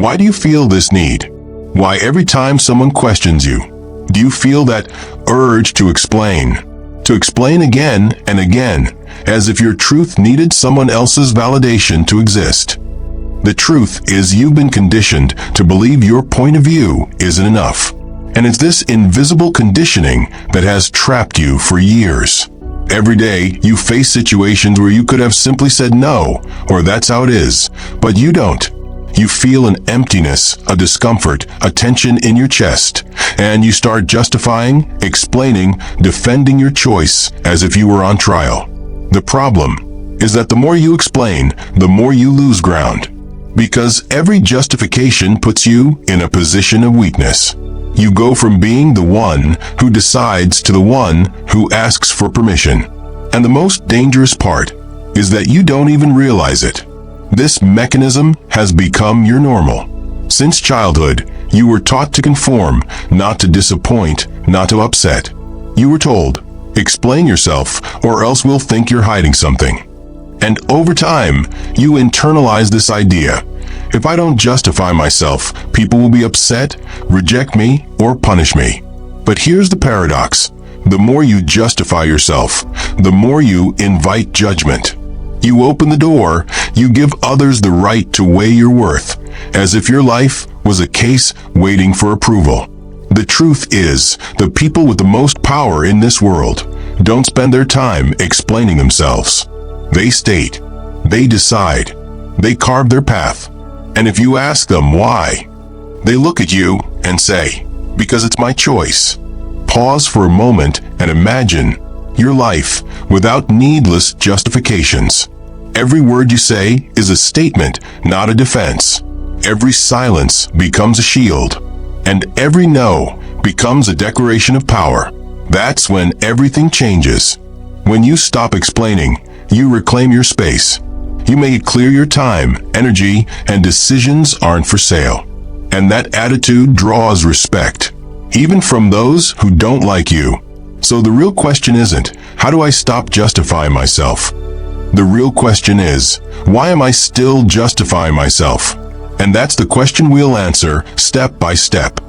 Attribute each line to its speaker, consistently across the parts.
Speaker 1: Why do you feel this need? Why every time someone questions you, do you feel that urge to explain? To explain again and again, as if your truth needed someone else's validation to exist. The truth is you've been conditioned to believe your point of view isn't enough. And it's this invisible conditioning that has trapped you for years. Every day, you face situations where you could have simply said no, or that's how it is, but you don't. You feel an emptiness, a discomfort, a tension in your chest, and you start justifying, explaining, defending your choice as if you were on trial. The problem is that the more you explain, the more you lose ground, because every justification puts you in a position of weakness. You go from being the one who decides to the one who asks for permission. And the most dangerous part is that you don't even realize it. This mechanism has become your normal. Since childhood, you were taught to conform, not to disappoint, not to upset. You were told, explain yourself or else we'll think you're hiding something. And over time, you internalize this idea. If I don't justify myself, people will be upset, reject me, or punish me. But here's the paradox. The more you justify yourself, the more you invite judgment. You open the door, you give others the right to weigh your worth, as if your life was a case waiting for approval. The truth is, the people with the most power in this world don't spend their time explaining themselves. They state, they decide, they carve their path. And if you ask them why, they look at you and say, because it's my choice. Pause for a moment and imagine your life without needless justifications. Every word you say is a statement, not a defense. Every silence becomes a shield, and every no becomes a declaration of power. That's when everything changes. When you stop explaining, you reclaim your space. You make it clear your time, energy, and decisions aren't for sale. And that attitude draws respect, even from those who don't like you. So the real question isn't, how do I stop justifying myself? The real question is, why am I still justifying myself? And that's the question we'll answer step by step.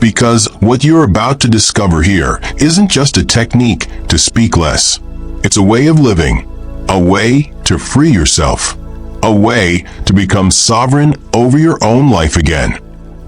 Speaker 1: Because what you're about to discover here isn't just a technique to speak less. It's a way of living, a way to free yourself, a way to become sovereign over your own life again.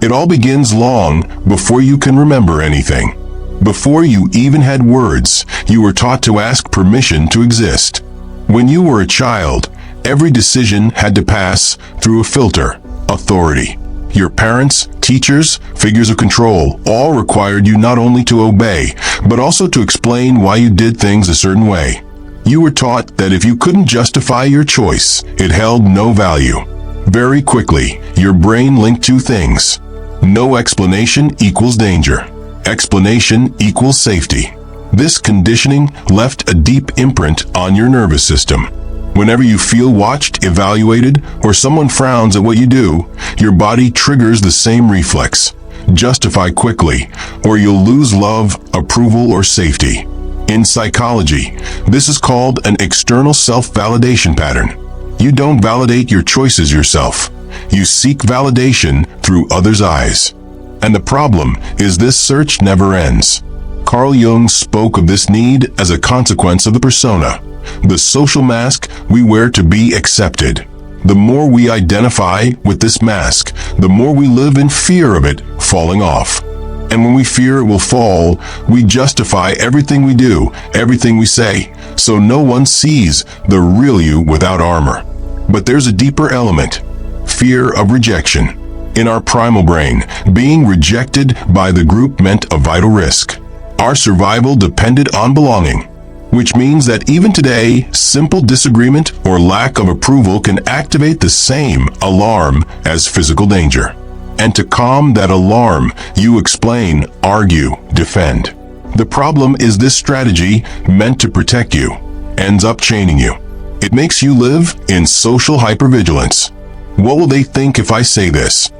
Speaker 1: It all begins long before you can remember anything. Before you even had words, you were taught to ask permission to exist. When you were a child, every decision had to pass through a filter, authority. Your parents, teachers, figures of control all required you not only to obey, but also to explain why you did things a certain way. You were taught that if you couldn't justify your choice, it held no value. Very quickly, your brain linked two things. No explanation equals danger. Explanation equals safety. This conditioning left a deep imprint on your nervous system. Whenever you feel watched, evaluated, or someone frowns at what you do, your body triggers the same reflex. Justify quickly, or you'll lose love, approval, or safety. In psychology, this is called an external self-validation pattern. You don't validate your choices yourself. You seek validation through others' eyes. And the problem is this search never ends. Carl Jung spoke of this need as a consequence of the persona, the social mask we wear to be accepted. The more we identify with this mask, the more we live in fear of it falling off. And when we fear it will fall, we justify everything we do, everything we say, so no one sees the real you without armor. But there's a deeper element, fear of rejection. In our primal brain, being rejected by the group meant a vital risk. Our survival depended on belonging, which means that even today, simple disagreement or lack of approval can activate the same alarm as physical danger. And to calm that alarm, you explain, argue, defend. The problem is this strategy, meant to protect you, ends up chaining you. It makes you live in social hypervigilance. What will they think if I say this?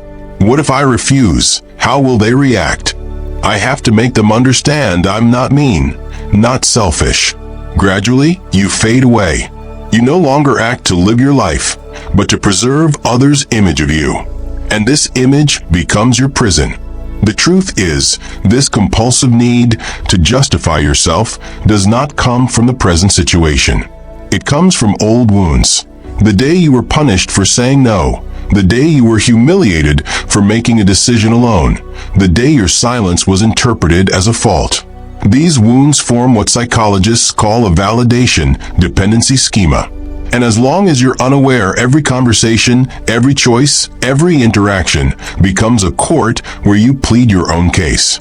Speaker 1: What if I refuse? How will they react? I have to make them understand I'm not mean, not selfish. Gradually, you fade away. You no longer act to live your life, but to preserve others' image of you. and this image becomes your prison. The truth is, this compulsive need to justify yourself does not come from the present situation. It comes from old wounds. The day you were punished for saying no, the day you were humiliated for making a decision alone, the day your silence was interpreted as a fault. These wounds form what psychologists call a validation dependency schema. And as long as you're unaware, every conversation, every choice, every interaction becomes a court where you plead your own case.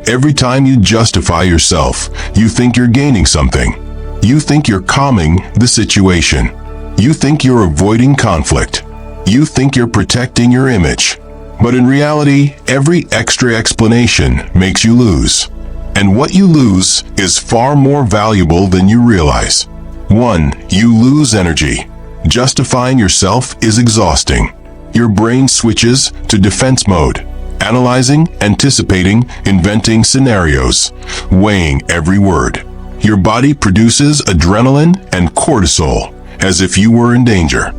Speaker 1: Every time you justify yourself, you think you're gaining something. You think you're calming the situation. You think you're avoiding conflict. You think you're protecting your image. But in reality, every extra explanation makes you lose. And what you lose is far more valuable than you realize. 1. You lose energy. Justifying yourself is exhausting. Your brain switches to defense mode, analyzing, anticipating, inventing scenarios, weighing every word. Your body produces adrenaline and cortisol as if you were in danger.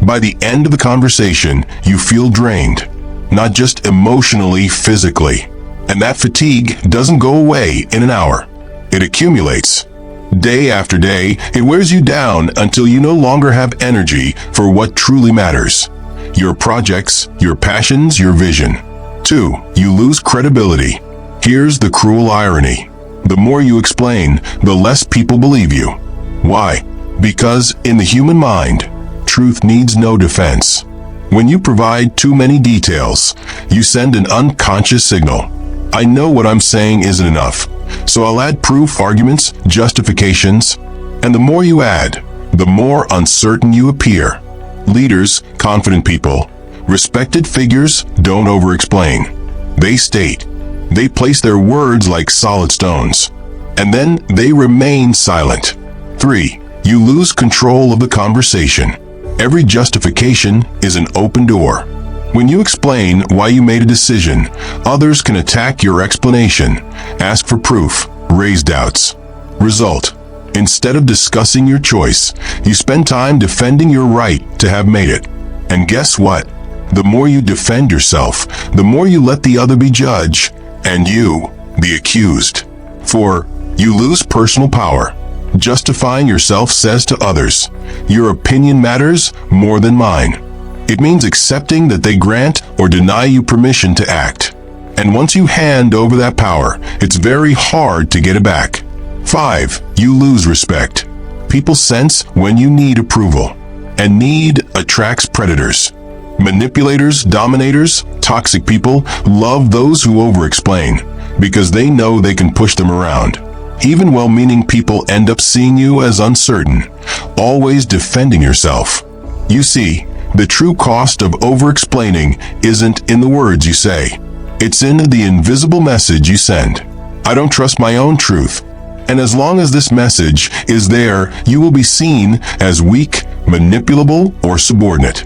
Speaker 1: By the end of the conversation, you feel drained, not just emotionally, physically. And that fatigue doesn't go away in an hour. It accumulates. Day after day, it wears you down until you no longer have energy for what truly matters. Your projects, your passions, your vision. 2. You lose credibility. Here's the cruel irony. The more you explain, the less people believe you. Why? Because in the human mind, truth needs no defense. When you provide too many details, you send an unconscious signal. I know what I'm saying isn't enough, so I'll add proof, arguments, justifications, and the more you add, the more uncertain you appear. Leaders, confident people, respected figures don't over-explain. They state. They place their words like solid stones, and then they remain silent. 3. You lose control of the conversation. Every justification is an open door. When you explain why you made a decision, others can attack your explanation, ask for proof, raise doubts. Result: instead of discussing your choice, you spend time defending your right to have made it. And guess what? The more you defend yourself, the more you let the other be judge, and you, the accused. 4. You lose personal power. Justifying yourself says to others, your opinion matters more than mine. It means accepting that they grant or deny you permission to act. And once you hand over that power, it's very hard to get it back. 5. You lose respect. People sense when you need approval. And need attracts predators. Manipulators, dominators, toxic people love those who over-explain because they know they can push them around. Even well-meaning people end up seeing you as uncertain, always defending yourself. You see, the true cost of over-explaining isn't in the words you say. It's in the invisible message you send. I don't trust my own truth. And as long as this message is there, you will be seen as weak, manipulable, or subordinate.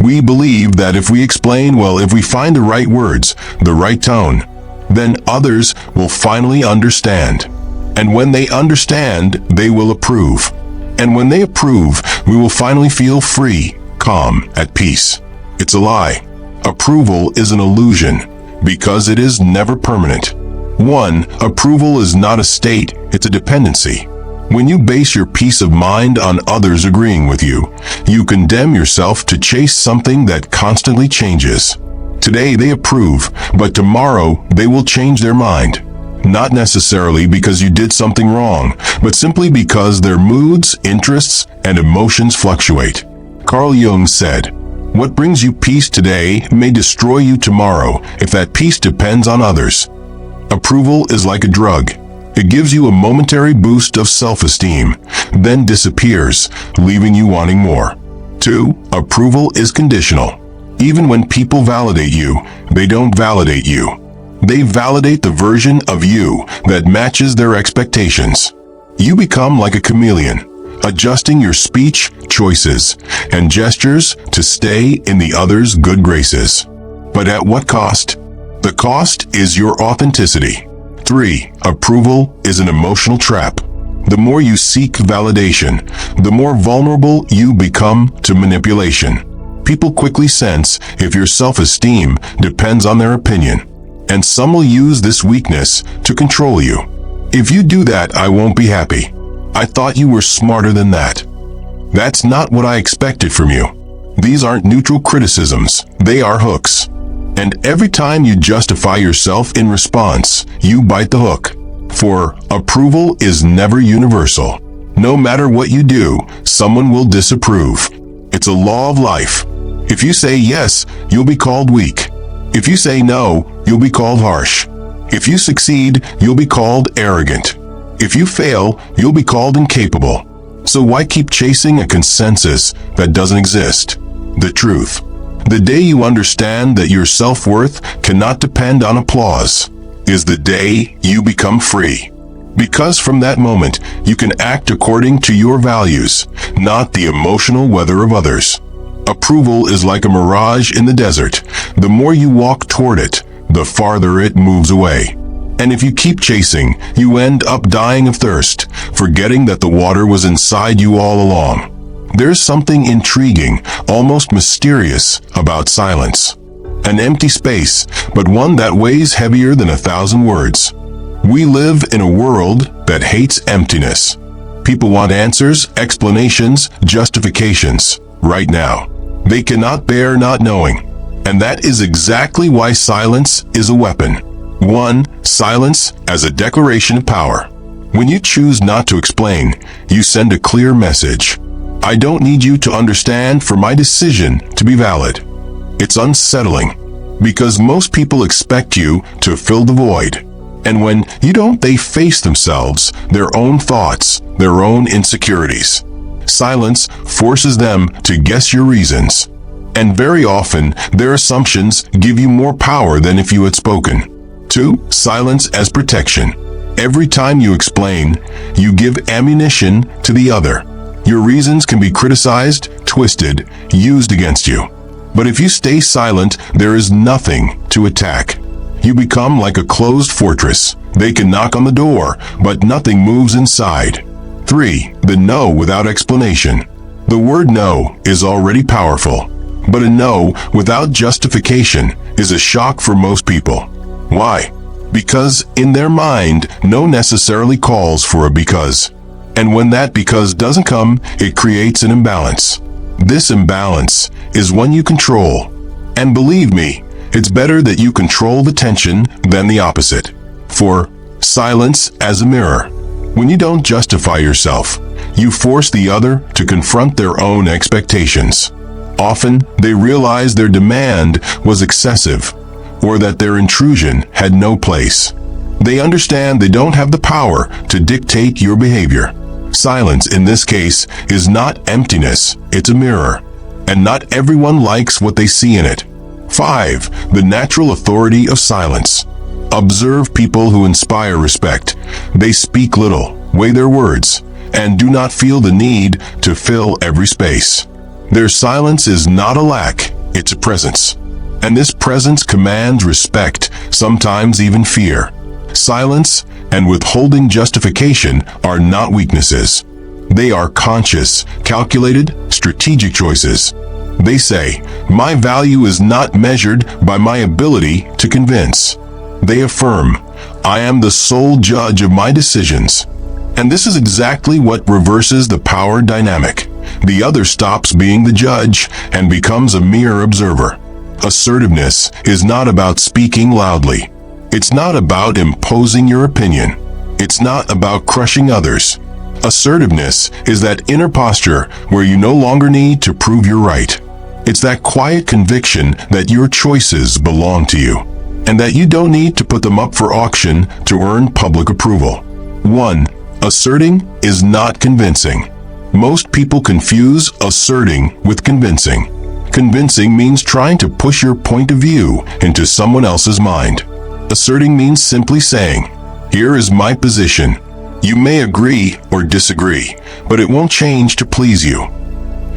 Speaker 1: We believe that if we explain well, if we find the right words, the right tone, then others will finally understand. And when they understand, they will approve. And when they approve, we will finally feel free, calm, at peace. It's a lie. Approval is an illusion because it is never permanent. 1. Approval is not a state, it's a dependency. When you base your peace of mind on others agreeing with you, you condemn yourself to chase something that constantly changes. Today they approve, but tomorrow they will change their mind. Not necessarily because you did something wrong, but simply because their moods, interests, and emotions fluctuate. Carl Jung said, "What brings you peace today may destroy you tomorrow if that peace depends on others." Approval is like a drug. It gives you a momentary boost of self-esteem, then disappears, leaving you wanting more. 2. Approval is conditional. Even when people validate you, they don't validate you. They validate the version of you that matches their expectations. You become like a chameleon, adjusting your speech, choices, and gestures to stay in the other's good graces. But at what cost? The cost is your authenticity. 3. Approval is an emotional trap. The more you seek validation, the more vulnerable you become to manipulation. People quickly sense if your self-esteem depends on their opinion, and some will use this weakness to control you. If you do that, I won't be happy. I thought you were smarter than that. That's not what I expected from you. These aren't neutral criticisms, they are hooks. And every time you justify yourself in response, you bite the hook. For approval is never universal. No matter what you do, someone will disapprove. It's a law of life. If you say yes, you'll be called weak. If you say no, you'll be called harsh. If you succeed, you'll be called arrogant. If you fail, you'll be called incapable. So why keep chasing a consensus that doesn't exist? The truth. The day you understand that your self-worth cannot depend on applause is the day you become free. Because from that moment, you can act according to your values, not the emotional weather of others. Approval is like a mirage in the desert. The more you walk toward it, the farther it moves away. And if you keep chasing, you end up dying of thirst, forgetting that the water was inside you all along. There's something intriguing, almost mysterious, about silence. An empty space, but one that weighs heavier than 1,000 words. We live in a world that hates emptiness. People want answers, explanations, justifications, right now. They cannot bear not knowing. And that is exactly why silence is a weapon. 1. Silence as a declaration of power. When you choose not to explain, you send a clear message. I don't need you to understand for my decision to be valid. It's unsettling, because most people expect you to fill the void. And when you don't, they face themselves, their own thoughts, their own insecurities. Silence forces them to guess your reasons. And very often, their assumptions give you more power than if you had spoken. 2. Silence as protection. Every time you explain, you give ammunition to the other. Your reasons can be criticized, twisted, used against you. But if you stay silent, there is nothing to attack. You become like a closed fortress. They can knock on the door, but nothing moves inside. 3. The no without explanation. The word no is already powerful, but a no without justification is a shock for most people. Why? Because in their mind, no necessarily calls for a because. And when that because doesn't come, it creates an imbalance. This imbalance is one you control. And believe me, it's better that you control the tension than the opposite. For silence as a mirror. When you don't justify yourself, you force the other to confront their own expectations. Often, they realize their demand was excessive, or that their intrusion had no place. They understand they don't have the power to dictate your behavior. Silence, in this case, is not emptiness, it's a mirror. And not everyone likes what they see in it. 5. The natural authority of silence. Observe people who inspire respect. They speak little, weigh their words, and do not feel the need to fill every space. Their silence is not a lack, it's a presence. And this presence commands respect, sometimes even fear. Silence and withholding justification are not weaknesses. They are conscious, calculated, strategic choices. They say, my value is not measured by my ability to convince. They affirm, I am the sole judge of my decisions. And this is exactly what reverses the power dynamic. The other stops being the judge and becomes a mere observer. Assertiveness is not about speaking loudly. It's not about imposing your opinion. It's not about crushing others. Assertiveness is that inner posture where you no longer need to prove you're right. It's that quiet conviction that your choices belong to you, and that you don't need to put them up for auction to earn public approval. 1. Asserting is not convincing. Most people confuse asserting with convincing. Convincing means trying to push your point of view into someone else's mind. Asserting means simply saying, here is my position. You may agree or disagree, but it won't change to please you.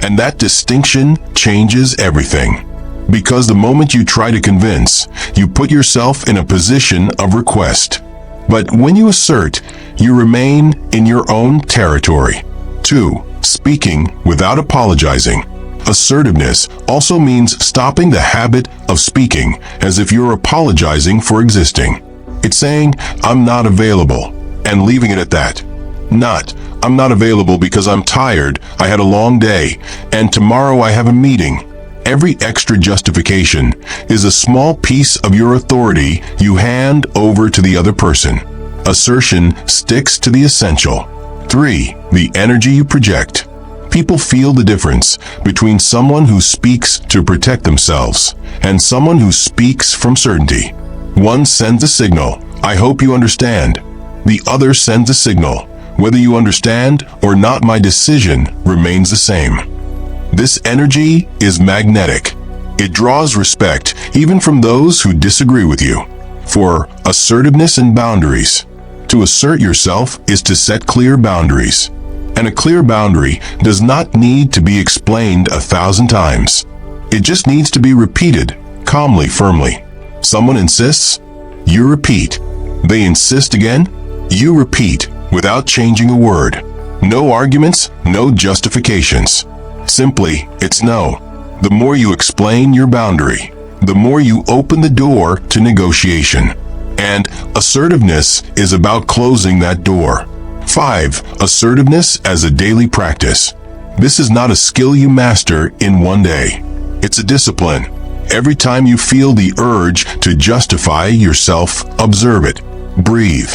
Speaker 1: And that distinction changes everything. Because the moment you try to convince, you put yourself in a position of request. But when you assert, you remain in your own territory. 2. Speaking without apologizing. Assertiveness also means stopping the habit of speaking as if you're apologizing for existing. It's saying, "I'm not available," and leaving it at that. Not, "I'm not available because I'm tired, I had a long day, and tomorrow I have a meeting." Every extra justification is a small piece of your authority you hand over to the other person. Assertion sticks to the essential. 3. The energy you project. People feel the difference between someone who speaks to protect themselves and someone who speaks from certainty. One sends a signal, "I hope you understand." The other sends a signal, "Whether you understand or not, my decision remains the same." This energy is magnetic. It draws respect even from those who disagree with you. For assertiveness and boundaries. To assert yourself is to set clear boundaries. And a clear boundary does not need to be explained 1,000 times. It just needs to be repeated, calmly, firmly. Someone insists, you repeat. They insist again, you repeat, without changing a word. No arguments, no justifications. Simply, it's no. The more you explain your boundary, the more you open the door to negotiation. And assertiveness is about closing that door. 5. Assertiveness as a daily practice. This is not a skill you master in one day. It's a discipline. Every time you feel the urge to justify yourself, observe it. Breathe.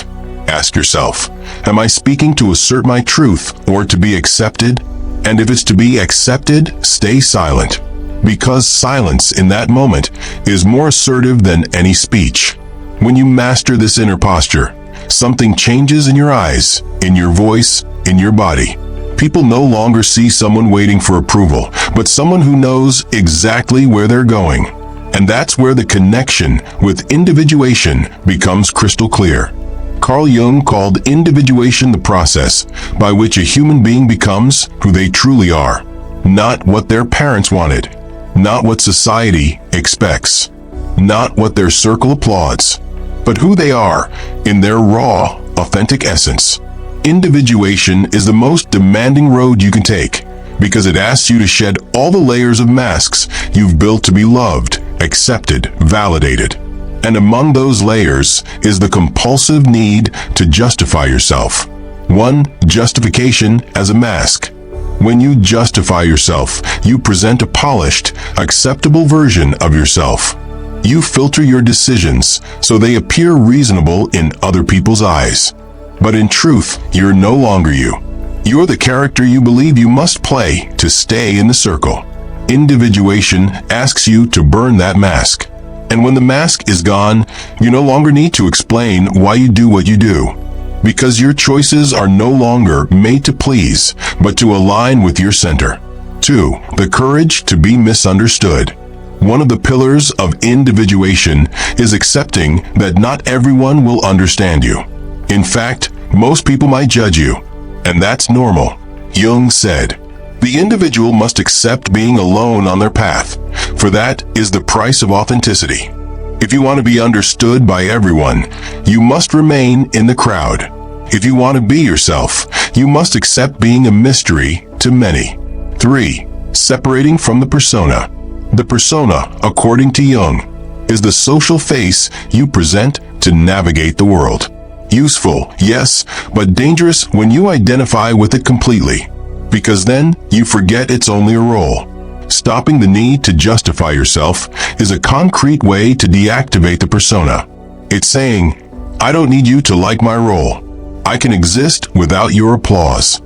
Speaker 1: Ask yourself, am I speaking to assert my truth or to be accepted? And if it's to be accepted, stay silent. Because silence in that moment is more assertive than any speech. When you master this inner posture, something changes in your eyes, in your voice, in your body. People no longer see someone waiting for approval, but someone who knows exactly where they're going. And that's where the connection with individuation becomes crystal clear. Carl Jung called individuation the process by which a human being becomes who they truly are. Not what their parents wanted, not what society expects, not what their circle applauds, but who they are in their raw, authentic essence. Individuation is the most demanding road you can take because it asks you to shed all the layers of masks you've built to be loved, accepted, validated. And among those layers is the compulsive need to justify yourself. One, justification as a mask. When you justify yourself, you present a polished, acceptable version of yourself. You filter your decisions so they appear reasonable in other people's eyes. But in truth, you're no longer you. You're the character you believe you must play to stay in the circle. Individuation asks you to burn that mask. And when the mask is gone, you no longer need to explain why you do what you do. Because your choices are no longer made to please, but to align with your center. 2. The courage to be misunderstood. One of the pillars of individuation is accepting that not everyone will understand you. In fact, most people might judge you, and that's normal. Jung said, the individual must accept being alone on their path, for that is the price of authenticity. If you want to be understood by everyone, you must remain in the crowd. If you want to be yourself, you must accept being a mystery to many. 3. Separating from the persona. The persona, according to Jung, is the social face you present to navigate the world. Useful, yes, but dangerous when you identify with it completely, because then you forget it's only a role. Stopping the need to justify yourself is a concrete way to deactivate the persona. It's saying, I don't need you to like my role. I can exist without your applause.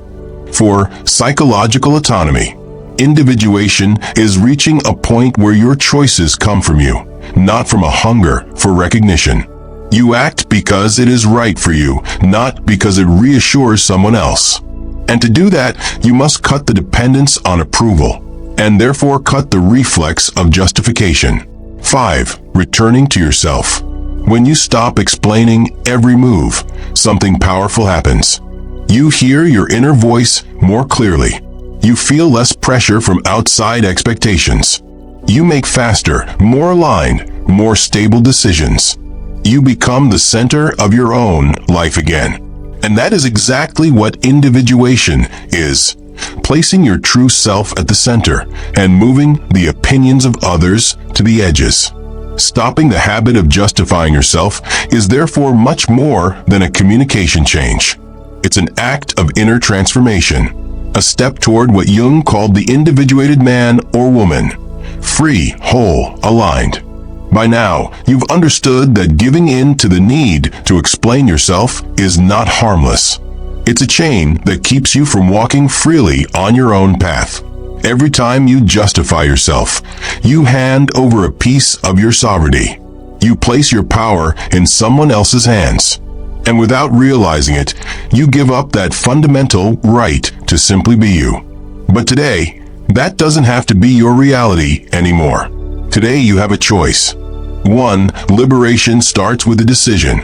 Speaker 1: For psychological autonomy, individuation is reaching a point where your choices come from you, not from a hunger for recognition. You act because it is right for you, not because it reassures someone else. And to do that, you must cut the dependence on approval, and therefore cut the reflex of justification. 5. Returning to yourself. When you stop explaining every move, something powerful happens. You hear your inner voice more clearly. You feel less pressure from outside expectations. You make faster, more aligned, more stable decisions. You become the center of your own life again. And that is exactly what individuation is. placing your true self at the center and moving the opinions of others to the edges. Stopping the habit of justifying yourself is therefore much more than a communication change. It's an act of inner transformation, a step toward what Jung called the individuated man or woman, free, whole, aligned. By now, you've understood that giving in to the need to explain yourself is not harmless. It's a chain that keeps you from walking freely on your own path. Every time you justify yourself, you hand over a piece of your sovereignty. You place your power in someone else's hands. And without realizing it, you give up that fundamental right to simply be you. But today, that doesn't have to be your reality anymore. Today you have a choice. 1. Liberation starts with a decision.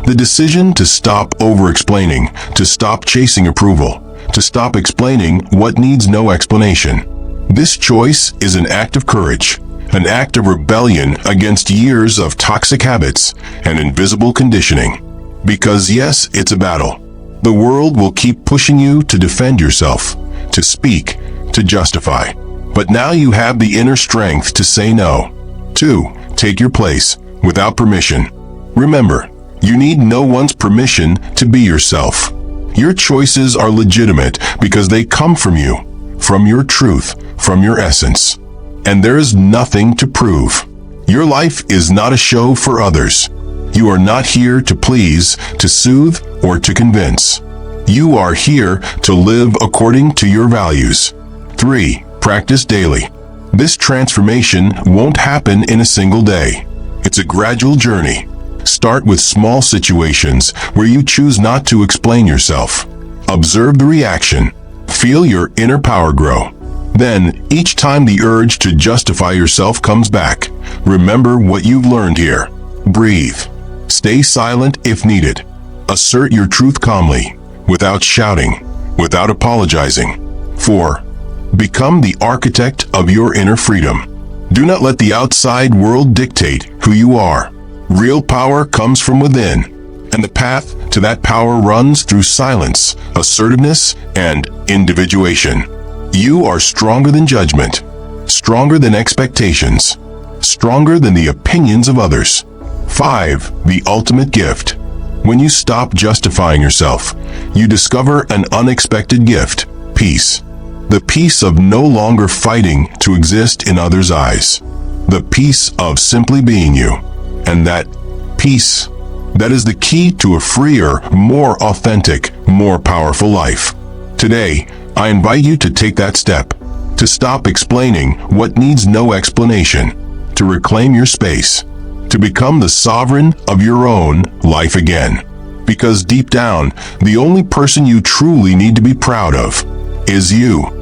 Speaker 1: The decision to stop over-explaining, to stop chasing approval, to stop explaining what needs no explanation. This choice is an act of courage, an act of rebellion against years of toxic habits and invisible conditioning. Because yes, it's a battle. The world will keep pushing you to defend yourself, to speak, to justify. But now you have the inner strength to say no. 2. Take your place without permission. Remember, you need no one's permission to be yourself. Your choices are legitimate because they come from you, from your truth, from your essence. And there is nothing to prove. Your life is not a show for others. You are not here to please, to soothe, or to convince. You are here to live according to your values. 3. Practice daily. This transformation won't happen in a single day. It's a gradual journey. Start with small situations where you choose not to explain yourself. Observe the reaction. Feel your inner power grow. Then, each time the urge to justify yourself comes back, remember what you've learned here. Breathe. Stay silent if needed. Assert your truth calmly, without shouting, without apologizing. 4. Become the architect of your inner freedom. Do not let the outside world dictate who you are. Real power comes from within, and the path to that power runs through silence, assertiveness, and individuation. You are stronger than judgment, stronger than expectations, stronger than the opinions of others. 5. The ultimate gift. When you stop justifying yourself, you discover an unexpected gift, peace. The peace of no longer fighting to exist in others' eyes. The peace of simply being you. And that peace, that is the key to a freer, more authentic, more powerful life. Today, I invite you to take that step, to stop explaining what needs no explanation, to reclaim your space, to become the sovereign of your own life again. Because deep down, the only person you truly need to be proud of is you.